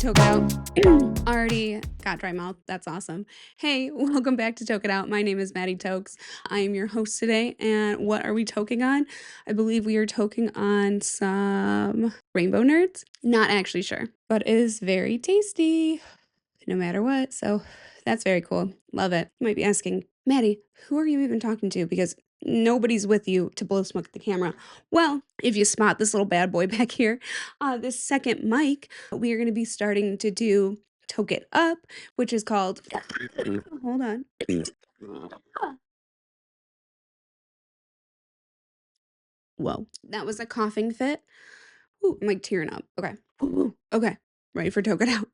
Toke It Out. Already got dry mouth. That's awesome. Hey, welcome back to Toke It Out. My name is Maddy Tokes. I am your host today. And what are we toking on? I believe we are toking on some rainbow nerds. Not actually sure, but it is very tasty no matter what. So that's very cool. Love it. You might be asking, Maddy, who are you even talking to? Because nobody's with you to blow smoke at the camera. Well, if you spot this little bad boy back here, this second mic, we are going to be starting to do Toke It Up, which is called, hold on. Whoa, that was a coughing fit. Ooh, I'm like tearing up. Okay. Okay. Ready for Toke It Out.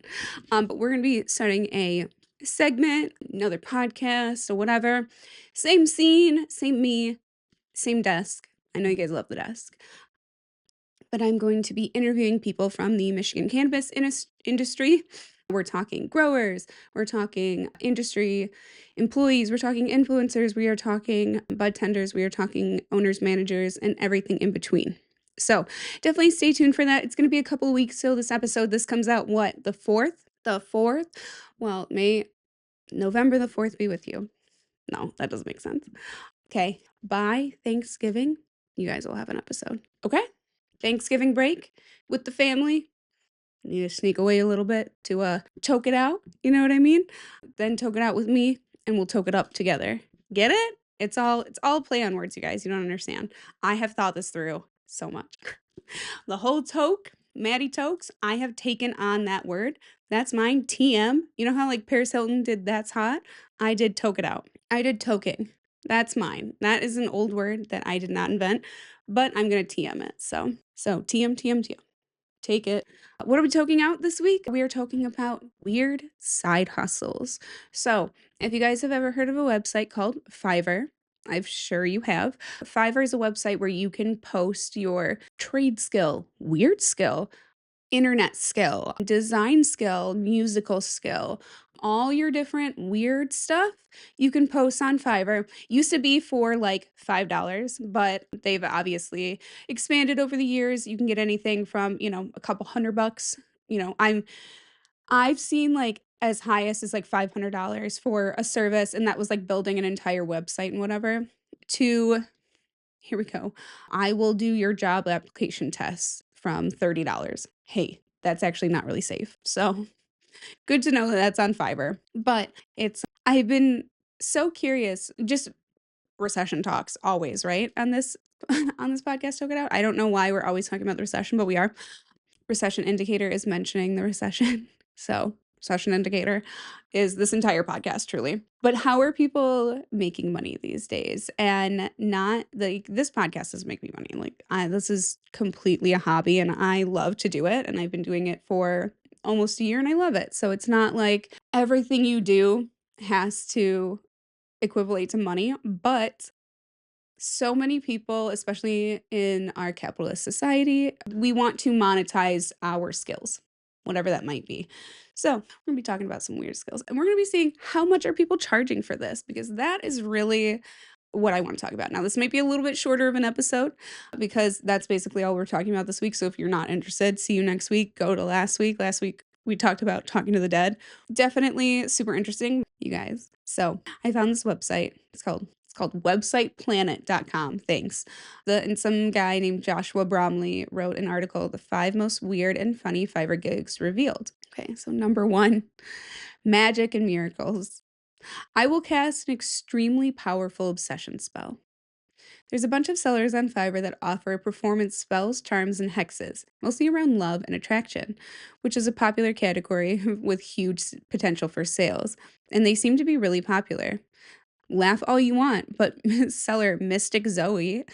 But we're going to be starting a segment, another podcast or whatever. Same scene, same me, same desk. I know you guys love the desk. But I'm going to be interviewing people from the Michigan cannabis industry. We're talking growers, we're talking industry employees, we're talking influencers, we are talking bud tenders, we are talking owners, managers, and everything in between. So definitely stay tuned for that. It's going to be a couple of weeks till this episode. This comes out, what, the 4th? The 4th? Well, may November the 4th be with you. No, that doesn't make sense. Okay, by Thanksgiving, you guys will have an episode. Okay? Thanksgiving break with the family. Need to sneak away a little bit to toke it out. You know what I mean? Then toke it out with me, and we'll toke it up together. Get it? It's all a play on words, you guys. You don't understand. I have thought this through so much. The whole toke, Maddy Tokes, I have taken on that word. That's mine. TM. You know how like Paris Hilton did That's Hot? I did Toke It Out. I did toking. That's mine. That is an old word that I did not invent, but I'm going to TM it. So TM, TM, TM. Take it. What are we talking out this week? We are talking about weird side hustles. So if you guys have ever heard of a website called Fiverr, I'm sure you have. Fiverr is a website where you can post your trade skill, weird skill, internet skill, design skill, musical skill, all your different weird stuff you can post on Fiverr. Used to be for like $5, but they've obviously expanded over the years. You can get anything from, a couple $100. I've seen like as high as like $500 for a service, and that was like building an entire website and whatever. To here we go. I will do your job application tests from $30. Hey, that's actually not really safe. So good to know that that's on Fiverr. But I've been so curious, just recession talks always, right? On this on this podcast, Toke It Out. I don't know why we're always talking about the recession, but we are. Recession indicator is mentioning the recession. So recession indicator is this entire podcast, truly. But how are people making money these days? And not like this podcast doesn't make me money. Like this is completely a hobby, and I love to do it. And I've been doing it for almost a year, and I love it. So it's not like everything you do has to equivalent to money, but so many people, especially in our capitalist society, we want to monetize our skills, whatever that might be. So we're going to be talking about some weird skills, and we're going to be seeing how much are people charging for this, because that is really what I want to talk about. Now, this might be a little bit shorter of an episode because that's basically all we're talking about this week. So if you're not interested, see you next week. Go to last week. Last week, we talked about talking to the dead. Definitely super interesting, you guys. So I found this website. It's called websiteplanet.com. Thanks. And some guy named Joshua Bromley wrote an article, The 5 Most Weird and Funny Fiverr Gigs Revealed. Okay, so number 1, magic and miracles. I will cast an extremely powerful obsession spell. There's a bunch of sellers on Fiverr that offer performance spells, charms, and hexes, mostly around love and attraction, which is a popular category with huge potential for sales, and they seem to be really popular. Laugh all you want, but seller Mystic Zoe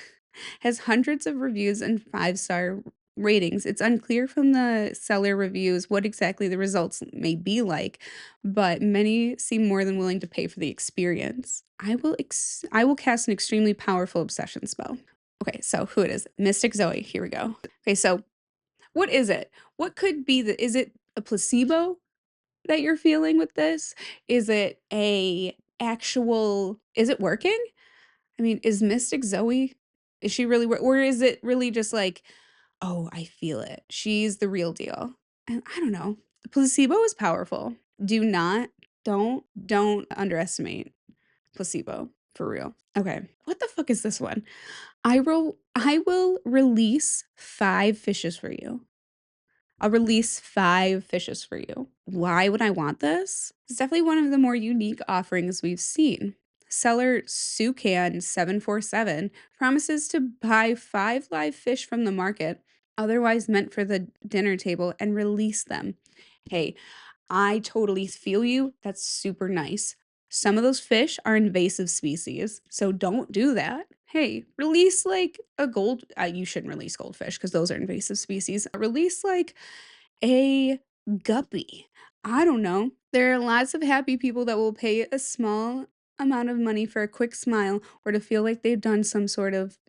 has hundreds of reviews and 5-star ratings. It's unclear from the seller reviews what exactly the results may be like, but many seem more than willing to pay for the experience. I will cast an extremely powerful obsession spell. Okay, so who it is? Mystic Zoe. Here we go. Okay, so what is it? What could be is it a placebo that you're feeling with this? Is it is it working? I mean, is Mystic Zoe, is she really, or is it really just like, oh, I feel it. She's the real deal. And I don't know. Placebo is powerful. Don't underestimate placebo, for real. Okay, what the fuck is this one? I will release 5 fishes for you. I'll release 5 fishes for you. Why would I want this? It's definitely one of the more unique offerings we've seen. Seller Sucan747 promises to buy 5 live fish from the market, otherwise meant for the dinner table, and release them. Hey, I totally feel you. That's super nice. Some of those fish are invasive species, so don't do that. Hey, release like a you shouldn't release goldfish because those are invasive species. Release like a guppy. I don't know. There are lots of happy people that will pay a small amount of money for a quick smile or to feel like they've made some sort of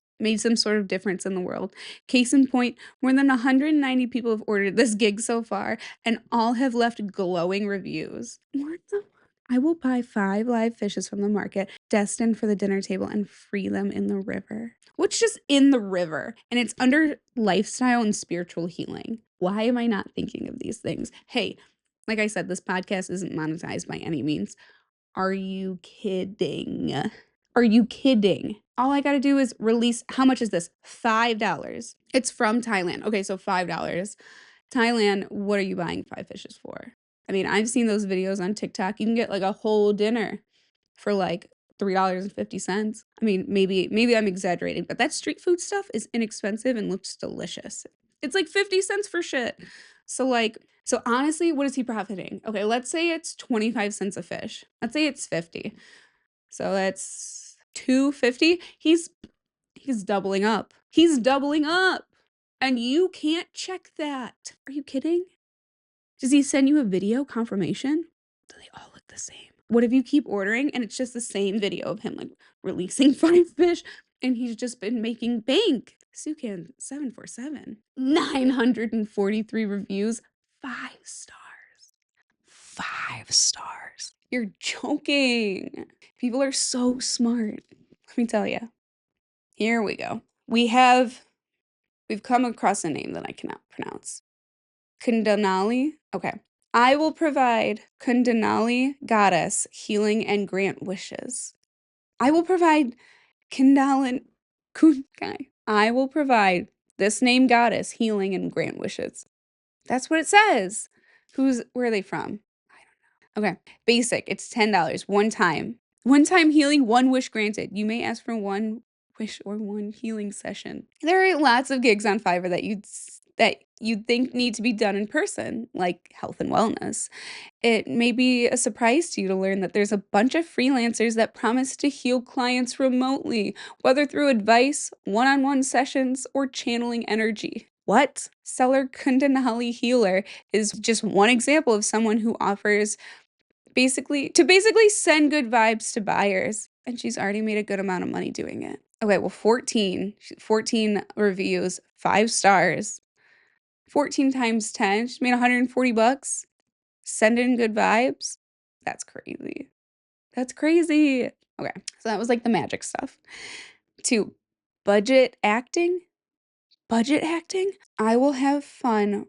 difference in the world. Case in point, more than 190 people have ordered this gig so far, and all have left glowing reviews. What the? I will buy 5 live fishes from the market, destined for the dinner table, and free them in the river. What's just in the river? And it's under lifestyle and spiritual healing. Why am I not thinking of these things? Hey, like I said, this podcast isn't monetized by any means. Are you kidding? Are you kidding? All I gotta do is release, how much is this? $5. It's from Thailand. Okay, so $5. Thailand, what are you buying 5 fishes for? I mean, I've seen those videos on TikTok. You can get like a whole dinner for like $3.50. I mean, maybe I'm exaggerating, but that street food stuff is inexpensive and looks delicious. It's like 50 cents for shit. So honestly, what is he profiting? Okay, let's say it's 25 cents a fish. Let's say it's 50. So that's 250. He's doubling up. He's doubling up. And you can't check that. Are you kidding? Does he send you a video confirmation? Do they all look the same? What if you keep ordering and it's just the same video of him like releasing 5 fish and he's just been making bank? Sukan 747. 943 reviews, 5 stars. 5 stars. You're joking. People are so smart. Let me tell you. Here we go. We've come across a name that I cannot pronounce. Kundalini? Okay. I will provide Kundalini goddess healing and grant wishes. I will provide I will provide this name goddess healing and grant wishes. That's what it says. Where are they from? I don't know. Okay. Basic. It's $10. One time. One time healing, 1 wish granted. You may ask for 1 wish or 1 healing session. There are lots of gigs on Fiverr that you'd think need to be done in person, like health and wellness. It may be a surprise to you to learn that there's a bunch of freelancers that promise to heal clients remotely, whether through advice, one-on-one sessions, or channeling energy. What? Seller Kundalini Healer is just one example of someone who offers basically send good vibes to buyers, and she's already made a good amount of money doing it. Okay, well, 14 reviews, 5 stars. 14 times 10, she made 140 bucks. Send in good vibes. That's crazy. That's crazy. Okay, so that was like the magic stuff. 2, budget acting. Budget acting? I will have fun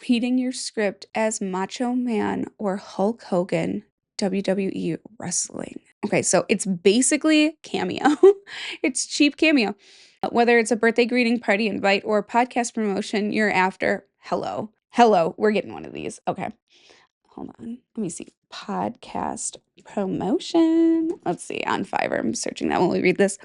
reading your script as Macho Man or Hulk Hogan, WWE wrestling. Okay, so it's basically cameo. It's cheap cameo. Whether it's a birthday greeting, party invite, or podcast promotion you're after, hello. Hello, we're getting one of these. Okay. Hold on. Let me see. Podcast promotion. Let's see. On Fiverr. I'm searching that while we read this.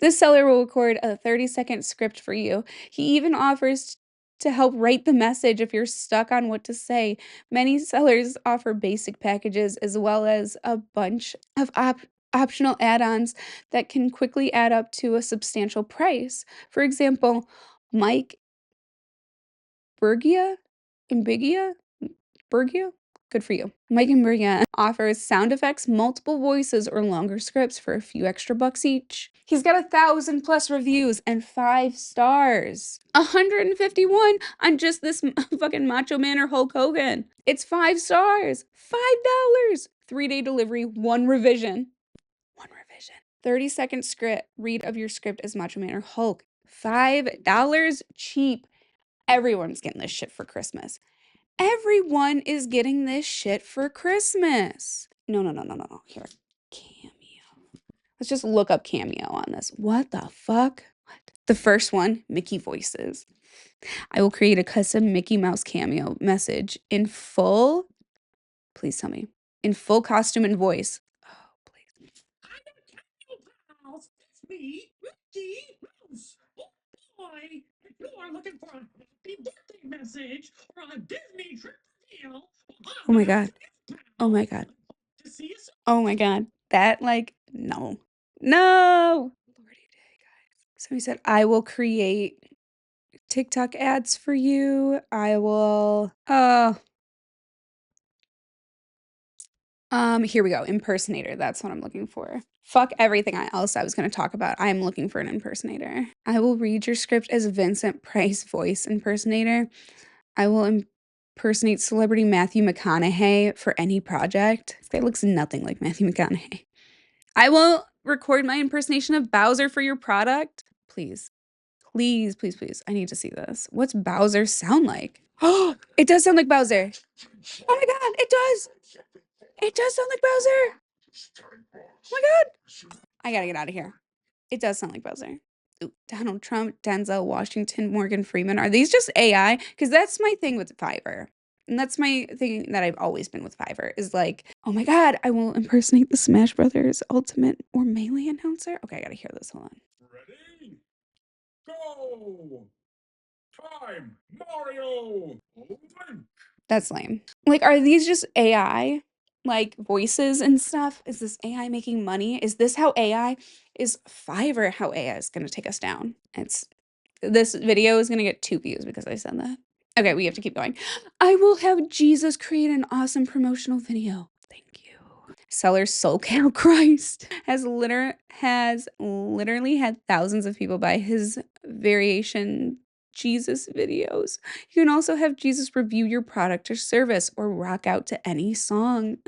This seller will record a 30-second script for you. He even offers to help write the message if you're stuck on what to say. Many sellers offer basic packages as well as a bunch of optional add-ons that can quickly add up to a substantial price. For example, Mike Bergia? Imbigia? Bergia? Good for you. Mike and Bria offers sound effects, multiple voices, or longer scripts for a few extra bucks each. He's got 1,000+ reviews and 5 stars. 151 on just this fucking Macho Man or Hulk Hogan. It's 5 stars. $5. 3-day delivery, 1 revision. 1 revision. 30-second script. Read of your script as Macho Man or Hulk. $5 cheap. Everyone's getting this shit for Christmas. Everyone is getting this shit for Christmas. No. Here, Cameo. Let's just look up Cameo on this. What the fuck? What? The first one, Mickey voices. I will create a custom Mickey Mouse cameo message in full. Please tell me. In full costume and voice. Oh, please. I'm a cameo, pals. It's me, Mickey Mouse. Oh boy, if you are looking for a happy birthday message or a Disney trip deal, Oh my god. Oh my god. To see you soon. Oh my god. That, like, no. No! Lordy day, guys. Somebody said, I will create TikTok ads for you. I will, here we go. Impersonator. That's what I'm looking for. Fuck everything else I was going to talk about. I'm looking for an impersonator. I will read your script as Vincent Price voice impersonator. I will impersonate celebrity Matthew McConaughey for any project. This guy looks nothing like Matthew McConaughey. I will record my impersonation of Bowser for your product. Please. Please, please, please. I need to see this. What's Bowser sound like? Oh, it does sound like Bowser. Oh my god, it does. It does sound like Bowser. Oh my god. I gotta get out of here. It does sound like Bowser. Ooh, Donald Trump, Denzel Washington, Morgan Freeman. Are these just AI? Because that's my thing with Fiverr. And that's my thing that I've always been with Fiverr is like, oh my god, I will impersonate the Smash Brothers Ultimate or Melee announcer. Okay, I gotta hear this. Hold on. Ready? Go! Time, Mario! Open! That's lame. Like, are these just AI? Like, voices and stuff? Is this AI making money? Is this how AI is Fiverr how AI is gonna take us down? This video is gonna get 2 views because I said that. Okay, we have to keep going. I will have Jesus create an awesome promotional video. Thank you. Seller SoCal Christ has literally had thousands of people buy his variation Jesus videos. You can also have Jesus review your product or service or rock out to any song.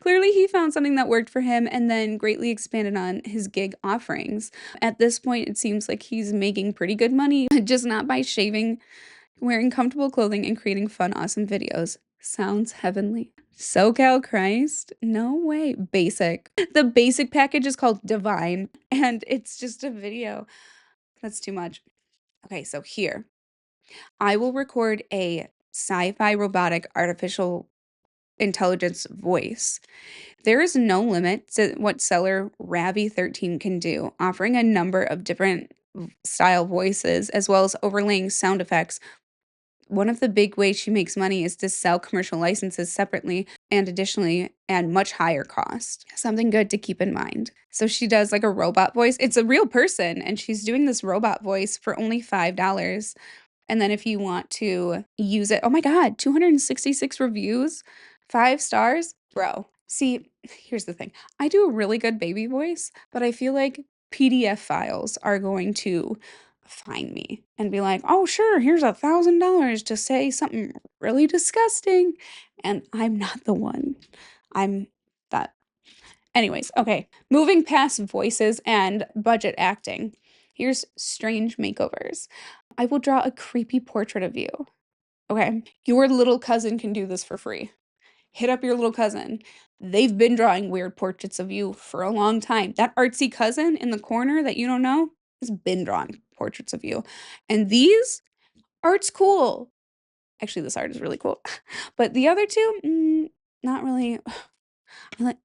Clearly, he found something that worked for him and then greatly expanded on his gig offerings. At this point, it seems like he's making pretty good money, just not by shaving, wearing comfortable clothing, and creating fun, awesome videos. Sounds heavenly. SoCal Christ? No way. Basic. The basic package is called Divine, and it's just a video. That's too much. Okay, so here. I will record a sci-fi robotic artificial intelligence voice. There is no limit to what seller Ravi13 can do, offering a number of different style voices as well as overlaying sound effects. One of the big ways she makes money is to sell commercial licenses separately and additionally at much higher cost. Something good to keep in mind. So she does like a robot voice. It's a real person and she's doing this robot voice for only $5. And then if you want to use it, oh my god, 266 reviews, 5 stars, bro. See, here's the thing. I do a really good baby voice, but I feel like PDF files are going to find me and be like, oh, sure, here's $1,000 to say something really disgusting. And I'm not the one. I'm that. Anyways, okay, moving past voices and budget acting. Here's strange makeovers. I will draw a creepy portrait of you. Okay, your little cousin can do this for free. Hit up your little cousin. They've been drawing weird portraits of you for a long time. That artsy cousin in the corner that you don't know has been drawing portraits of you. And these, art's cool. Actually, this art is really cool. But the other two, not really.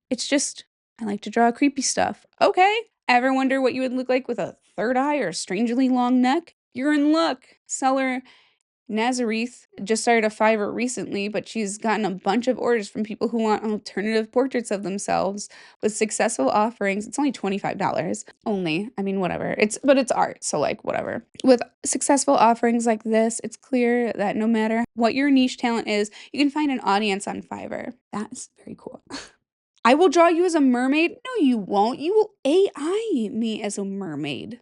It's just, I like to draw creepy stuff. Okay. Ever wonder what you would look like with a third eye or a strangely long neck? You're in luck. Seller Nazareth just started a Fiverr recently, but she's gotten a bunch of orders from people who want alternative portraits of themselves with successful offerings. It's only $25 only. I mean, whatever. But it's art, so like whatever. With successful offerings like this, it's clear that no matter what your niche talent is, you can find an audience on Fiverr. That's very cool. I will draw you as a mermaid. No, you won't. You will AI me as a mermaid.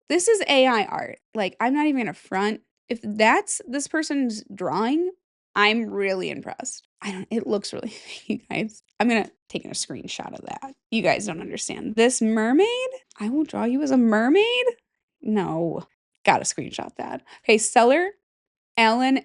This is AI art. Like, I'm not even gonna front. If that's this person's drawing, I'm really impressed. It looks really you guys. I'm gonna take a screenshot of that. You guys don't understand. This mermaid? I will draw you as a mermaid? No. Gotta screenshot that. Okay, seller Alan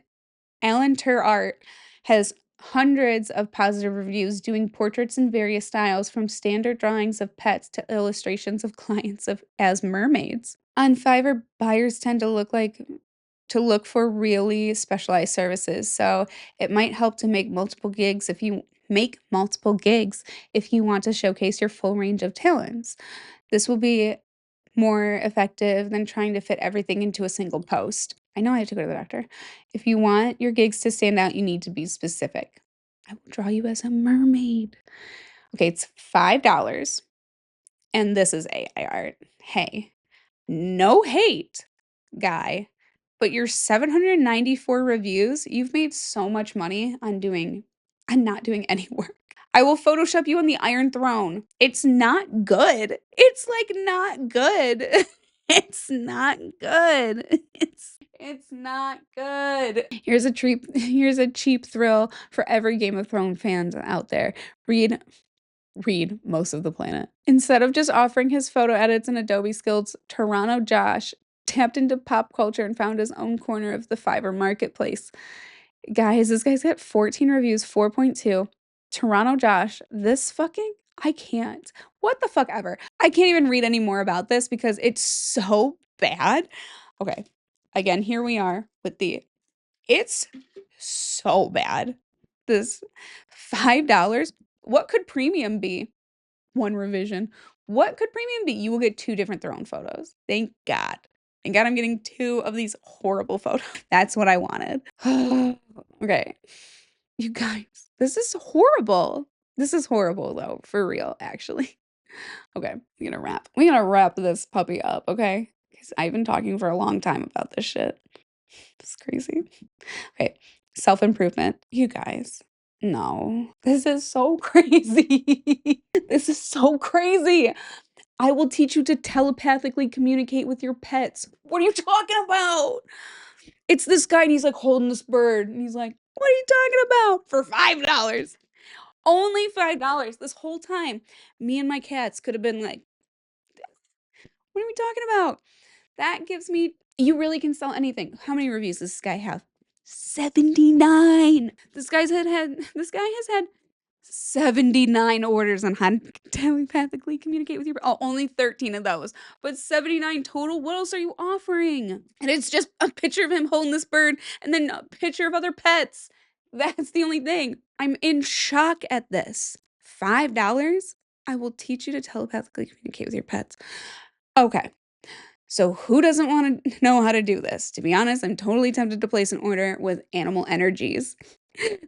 Alan Tur Art has hundreds of positive reviews doing portraits in various styles from standard drawings of pets to illustrations of clients of as mermaids. On Fiverr, buyers tend to look for really specialized services, so it might help to make multiple gigs if you want to showcase your full range of talents. This will be more effective than trying to fit everything into a single post. I know I have to go to the doctor. If you want your gigs to stand out, you need to be specific. I will draw you as a mermaid. Okay, it's $5, and this is AI art. Hey, no hate, guy, but your 794 reviews, you've made so much money on not doing any work. I will Photoshop you on the Iron Throne. It's not good. It's, like, not good. It's not good. It's not good. Here's a cheap thrill for every Game of Thrones fans out there. Read most of the planet. Instead of just offering his photo edits and Adobe skills, Toronto Josh tapped into pop culture and found his own corner of the Fiverr marketplace. Guys, this guy's got 14 reviews, 4.2. Toronto Josh, this fucking I can't. What the fuck ever. I can't even read any more about this because it's so bad. Okay. Again, here we are with the it's so bad. This $5. What could premium be? One revision. What could premium be? You will get 2 different throne photos. Thank God. Thank God I'm getting 2 of these horrible photos. That's what I wanted. Okay. You guys, this is horrible. This is horrible though, for real, actually. Okay, we gonna wrap this puppy up, okay? 'Cause I've been talking for a long time about this shit. It's crazy. Okay, self-improvement. You guys, no. This is so crazy. This is so crazy. I will teach you to telepathically communicate with your pets. What are you talking about? It's this guy and he's like holding this bird and he's like, "What are you talking about?" For $5. Only $5 this whole time. Me and my cats could have been like, "What are we talking about?" That gives me you really can sell anything. How many reviews does this guy have? 79. This guy has had 79 orders on how to telepathically communicate with your only 13 of those, but 79 total. What else are you offering? And it's just a picture of him holding this bird and then a picture of other pets. That's the only thing. I'm in shock at this. $5? I will teach you to telepathically communicate with your pets. Okay. So who doesn't want to know how to do this? To be honest, I'm totally tempted to place an order with Animal Energies.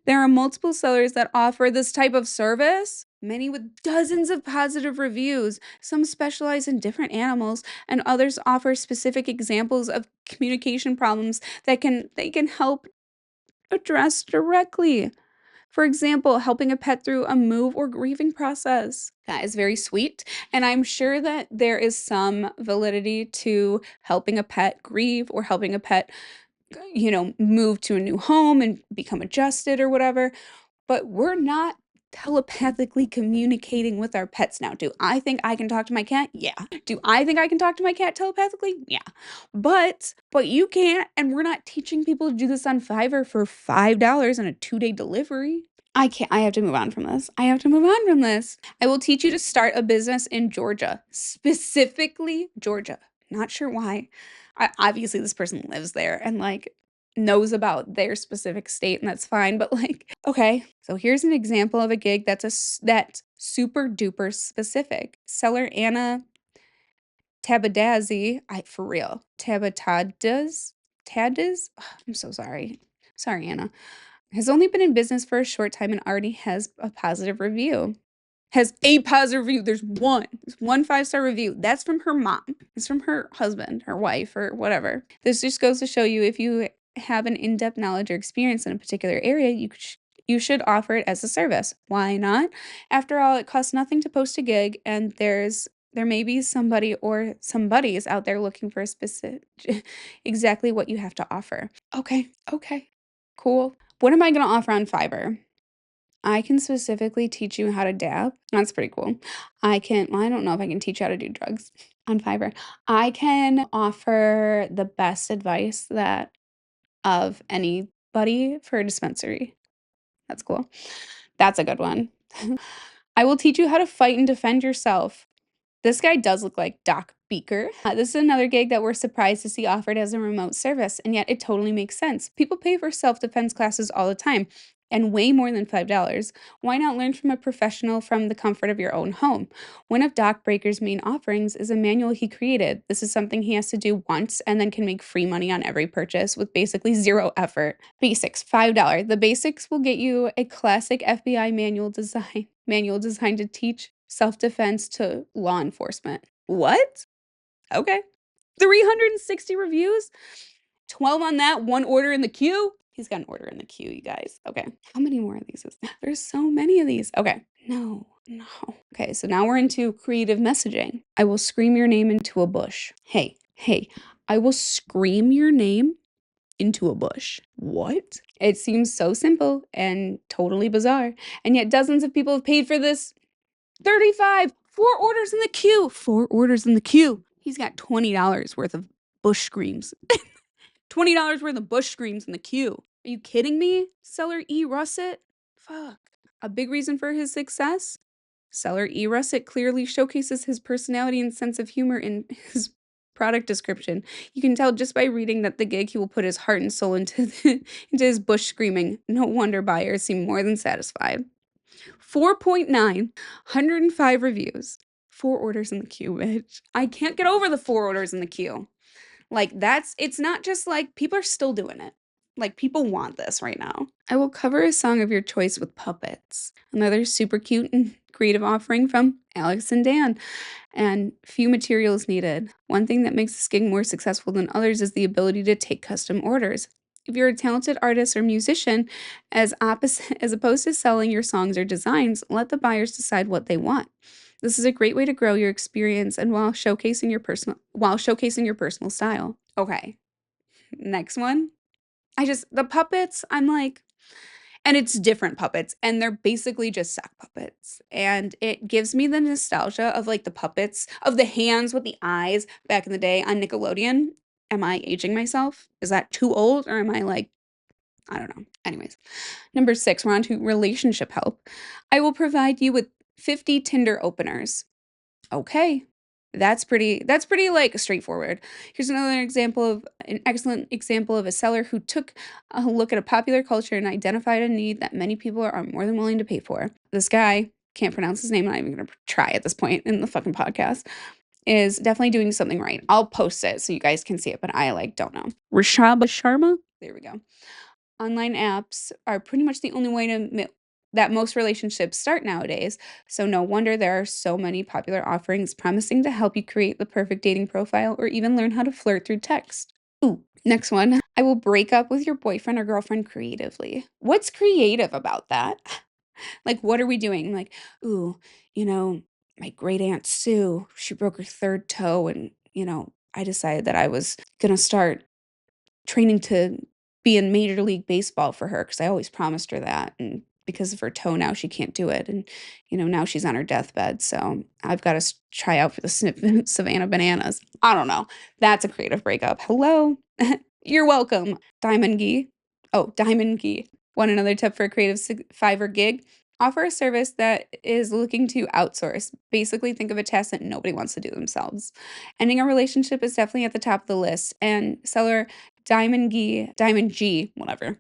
There are multiple sellers that offer this type of service, many with dozens of positive reviews. Some specialize in different animals, and others offer specific examples of communication problems that they can help address directly. For example, helping a pet through a move or grieving process. That is very sweet. And I'm sure that there is some validity to helping a pet grieve or helping a pet, move to a new home and become adjusted or whatever. But we're not telepathically communicating with our pets now. Do I think I can talk to my cat? Yeah. Do I think I can talk to my cat telepathically? Yeah. But you can't, and we're not teaching people to do this on Fiverr for $5 and a 2-day delivery. I can't I have to move on from this. I have to move on from this. I will teach you to start a business in Georgia, specifically Georgia. Not sure why. Obviously this person lives there and like knows about their specific state and that's fine, but like okay, so here's an example of a gig that's super duper specific. Seller Anna Tabadazi, for real. Tabatadas? Tadas? I'm so sorry. Sorry, Anna. Has only been in business for a short time and already has a positive review. Has a positive review. There's one 5-star review. That's from her mom. It's from her husband, her wife, or whatever. This just goes to show you if you have an in-depth knowledge or experience in a particular area, you should offer it as a service. Why not? After all, it costs nothing to post a gig, and there may be somebody or somebody's out there looking for a specific exactly what you have to offer. Okay, cool. What am I gonna offer on Fiverr? I can specifically teach you how to dab. That's pretty cool. Well, I don't know if I can teach you how to do drugs on Fiverr. I can offer the best advice that of any buddy for a dispensary. That's cool. That's a good one. I will teach you how to fight and defend yourself. This guy does look like Doc Beaker. This is another gig that we're surprised to see offered as a remote service, and yet it totally makes sense. People pay for self-defense classes all the time, and way more than $5. Why not learn from a professional from the comfort of your own home? One of Doc Breaker's main offerings is a manual he created. This is something he has to do once and then can make free money on every purchase with basically zero effort. Basics, $5. The basics will get you a classic FBI manual designed to teach self-defense to law enforcement. What? Okay. 360 reviews, 12 on that, 1 order in the queue. He's got an order in the queue, you guys. Okay. How many more of these is there? There's so many of these. Okay. No. Okay, so now we're into creative messaging. I will scream your name into a bush. Hey, I will scream your name into a bush. What? It seems so simple and totally bizarre, and yet dozens of people have paid for this. 35, 4 orders in the queue. 4 orders in the queue. He's got $20 worth of bush screams. $20 worth of bush screams in the queue. Are you kidding me? Seller E. Russet? Fuck. A big reason for his success? Seller E. Russet clearly showcases his personality and sense of humor in his product description. You can tell just by reading that the gig he will put his heart and soul into his bush screaming. No wonder buyers seem more than satisfied. 4.9, 105 reviews. 4 orders in the queue, bitch. I can't get over the 4 orders in the queue. Like, it's not just like people are still doing it. Like, people want this right now. I will cover a song of your choice with puppets. Another super cute and creative offering from Alex and Dan. And few materials needed. One thing that makes this gig more successful than others is the ability to take custom orders. If you're a talented artist or musician, as opposed to selling your songs or designs, let the buyers decide what they want. This is a great way to grow your experience and while showcasing your personal style. Okay. Next one. The puppets, I'm like, and it's different puppets, and they're basically just sock puppets. And it gives me the nostalgia of like the puppets, of the hands with the eyes back in the day on Nickelodeon. Am I aging myself? Is that too old? Or am I like, I don't know. Anyways, number 6, we're on to relationship help. I will provide you with 50 Tinder openers. Okay. That's pretty like straightforward. Here's an excellent example of a seller who took a look at a popular culture and identified a need that many people are more than willing to pay for. This guy, can't pronounce his name, I'm not even gonna try at this point in the fucking podcast, is definitely doing something right. I'll post it so you guys can see it, but I like don't know. Rishaba Sharma? There we go. Online apps are pretty much the only way that most relationships start nowadays, so no wonder there are so many popular offerings promising to help you create the perfect dating profile or even learn how to flirt through text. Ooh, next one. I will break up with your boyfriend or girlfriend creatively. What's creative about that? Like, what are we doing? Like, ooh, my great aunt Sue, she broke her 3rd toe, and, I decided that I was gonna start training to be in Major League Baseball for her because I always promised her that, and because of her toe now she can't do it, and, now she's on her deathbed, so I've gotta try out for the Savannah Bananas. I don't know. That's a creative breakup. Hello? You're welcome. Diamond Gee. Oh, Diamond Gee. Want another tip for a creative Fiverr gig? Offer a service that is looking to outsource. Basically, think of a task that nobody wants to do themselves. Ending a relationship is definitely at the top of the list, and seller Diamond G, whatever,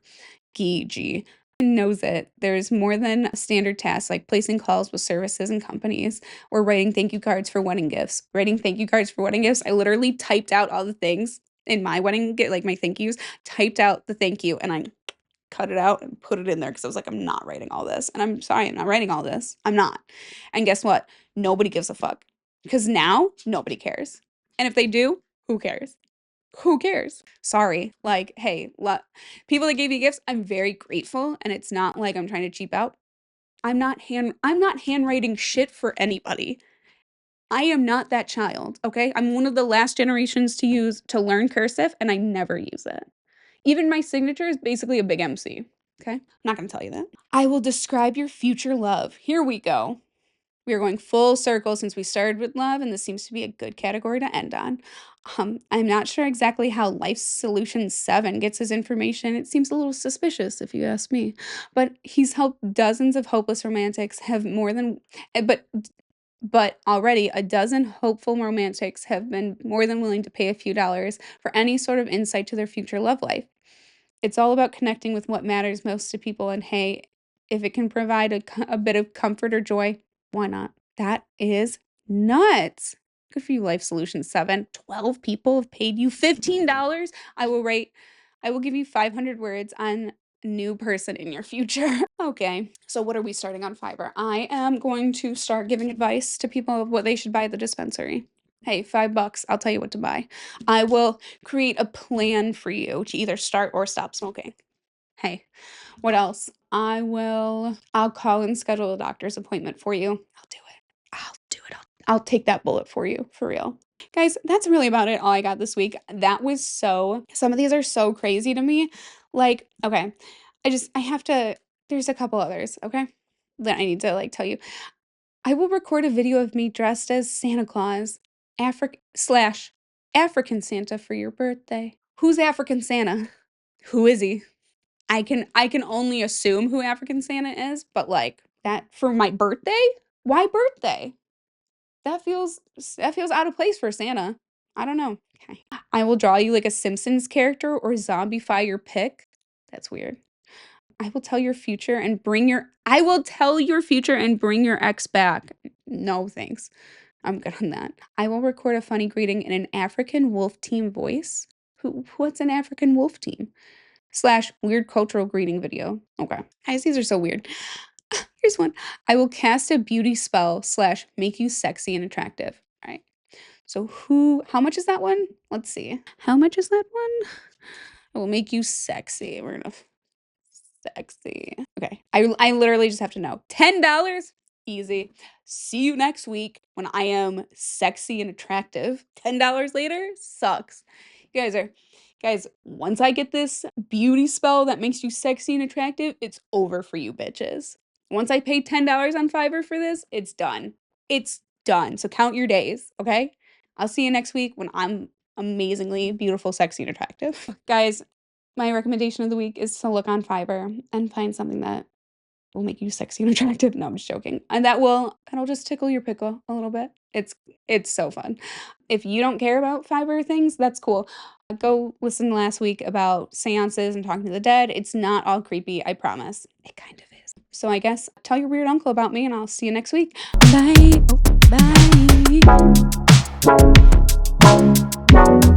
G knows it. There's more than a standard task like placing calls with services and companies or writing thank you cards for wedding gifts. Writing thank you cards for wedding gifts, I literally typed out all the things in my wedding gift, like my thank yous, typed out the thank you, and I cut it out and put it in there because I was like, I'm not writing all this. And I'm sorry, I'm not writing all this. I'm not. And guess what? Nobody gives a fuck because now nobody cares. And if they do, who cares? Who cares? Sorry. Like, hey, people that gave you gifts, I'm very grateful, and it's not like I'm trying to cheap out. I'm not handwriting shit for anybody. I am not that child, okay? I'm one of the last generations to learn cursive, and I never use it. Even my signature is basically a big MC, okay? I'm not gonna tell you that. I will describe your future love. Here we go. We are going full circle since we started with love, and this seems to be a good category to end on. I'm not sure exactly how Life Solution 7 gets his information. It seems a little suspicious, if you ask me. But he's helped dozens of hopeless romantics have more than, eh, but already a dozen hopeful romantics have been more than willing to pay a few dollars for any sort of insight to their future love life. It's all about connecting with what matters most to people, and hey, if it can provide a bit of comfort or joy, why not? That is nuts. Good for you, Life Solution 7. 12 people have paid you $15. I will give you 500 words on new person in your future. Okay, so what are we starting on Fiverr? I am going to start giving advice to people of what they should buy at the dispensary. Hey, $5, I'll tell you what to buy. I will create a plan for you to either start or stop smoking. Hey, what else? I'll call and schedule a doctor's appointment for you. I'll do it. I'll do it. I'll take that bullet for you, for real. Guys, that's really about it. All I got this week. Some of these are so crazy to me. Like, okay, I have to, there's a couple others, okay, that I need to like tell you. I will record a video of me dressed as Santa Claus, African Santa for your birthday. Who's African Santa? Who is he? I can only assume who African Santa is, but like that for my birthday? Why birthday? That feels out of place for Santa. I don't know. Okay. I will draw you like a Simpsons character or zombify your pic. That's weird. I will tell your future and bring your ex back. No, thanks. I'm good on that. I will record a funny greeting in an African wolf team voice. What's an African wolf team? / weird cultural greeting video. Okay. Guys, these are so weird. Here's one. I will cast a beauty spell / make you sexy and attractive. All right. So how much is that one? Let's see. How much is that one? I will make you sexy. We're gonna sexy. Okay. I literally just have to know. $10? Easy. See you next week when I am sexy and attractive. $10 later? Sucks. Guys, once I get this beauty spell that makes you sexy and attractive, it's over for you bitches. Once I pay $10 on Fiverr for this, it's done. It's done. So count your days, okay? I'll see you next week when I'm amazingly beautiful, sexy, and attractive. Guys, my recommendation of the week is to look on Fiverr and find something that will make you sexy and attractive. No, I'm just joking. And that'll just tickle your pickle a little bit. It's so fun. If you don't care about Fiverr things, that's cool. Go listen last week about seances and talking to the dead. It's not all creepy, I promise. It kind of is. So I guess tell your weird uncle about me and I'll see you next week. Bye. Oh, bye.